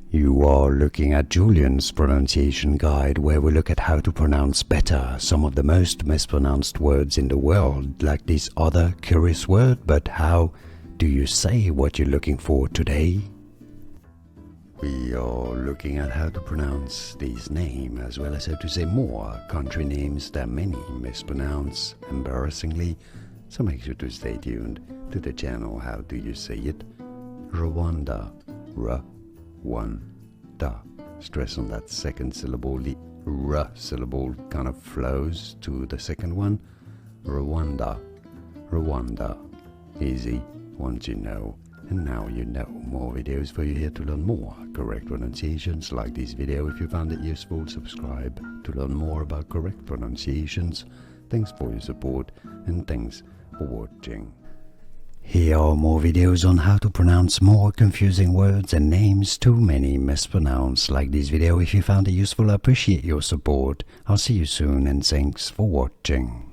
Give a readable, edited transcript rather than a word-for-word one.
You are looking at Julian's pronunciation guide, where we look at how to pronounce better some of the most mispronounced words in the world, like this other curious word. But how do you say what you're looking for today? We are looking at how to pronounce these names, as well as how to say more country names that many mispronounce embarrassingly, so make sure to stay tuned to the channel. How do you say it? Rwanda. Rwanda. Stress on that second syllable. The R syllable kind of flows to the second one. Rwanda. Rwanda. Easy once you know. And now you know. More videos for you here to learn more correct pronunciations. Like this video if you found it useful. Subscribe to learn more about correct pronunciations. Thanks for your support and thanks for watching. Here are more videos on how to pronounce more confusing words and names too many mispronounced. Like this video if you found it useful. I appreciate your support. I'll see you soon and thanks for watching.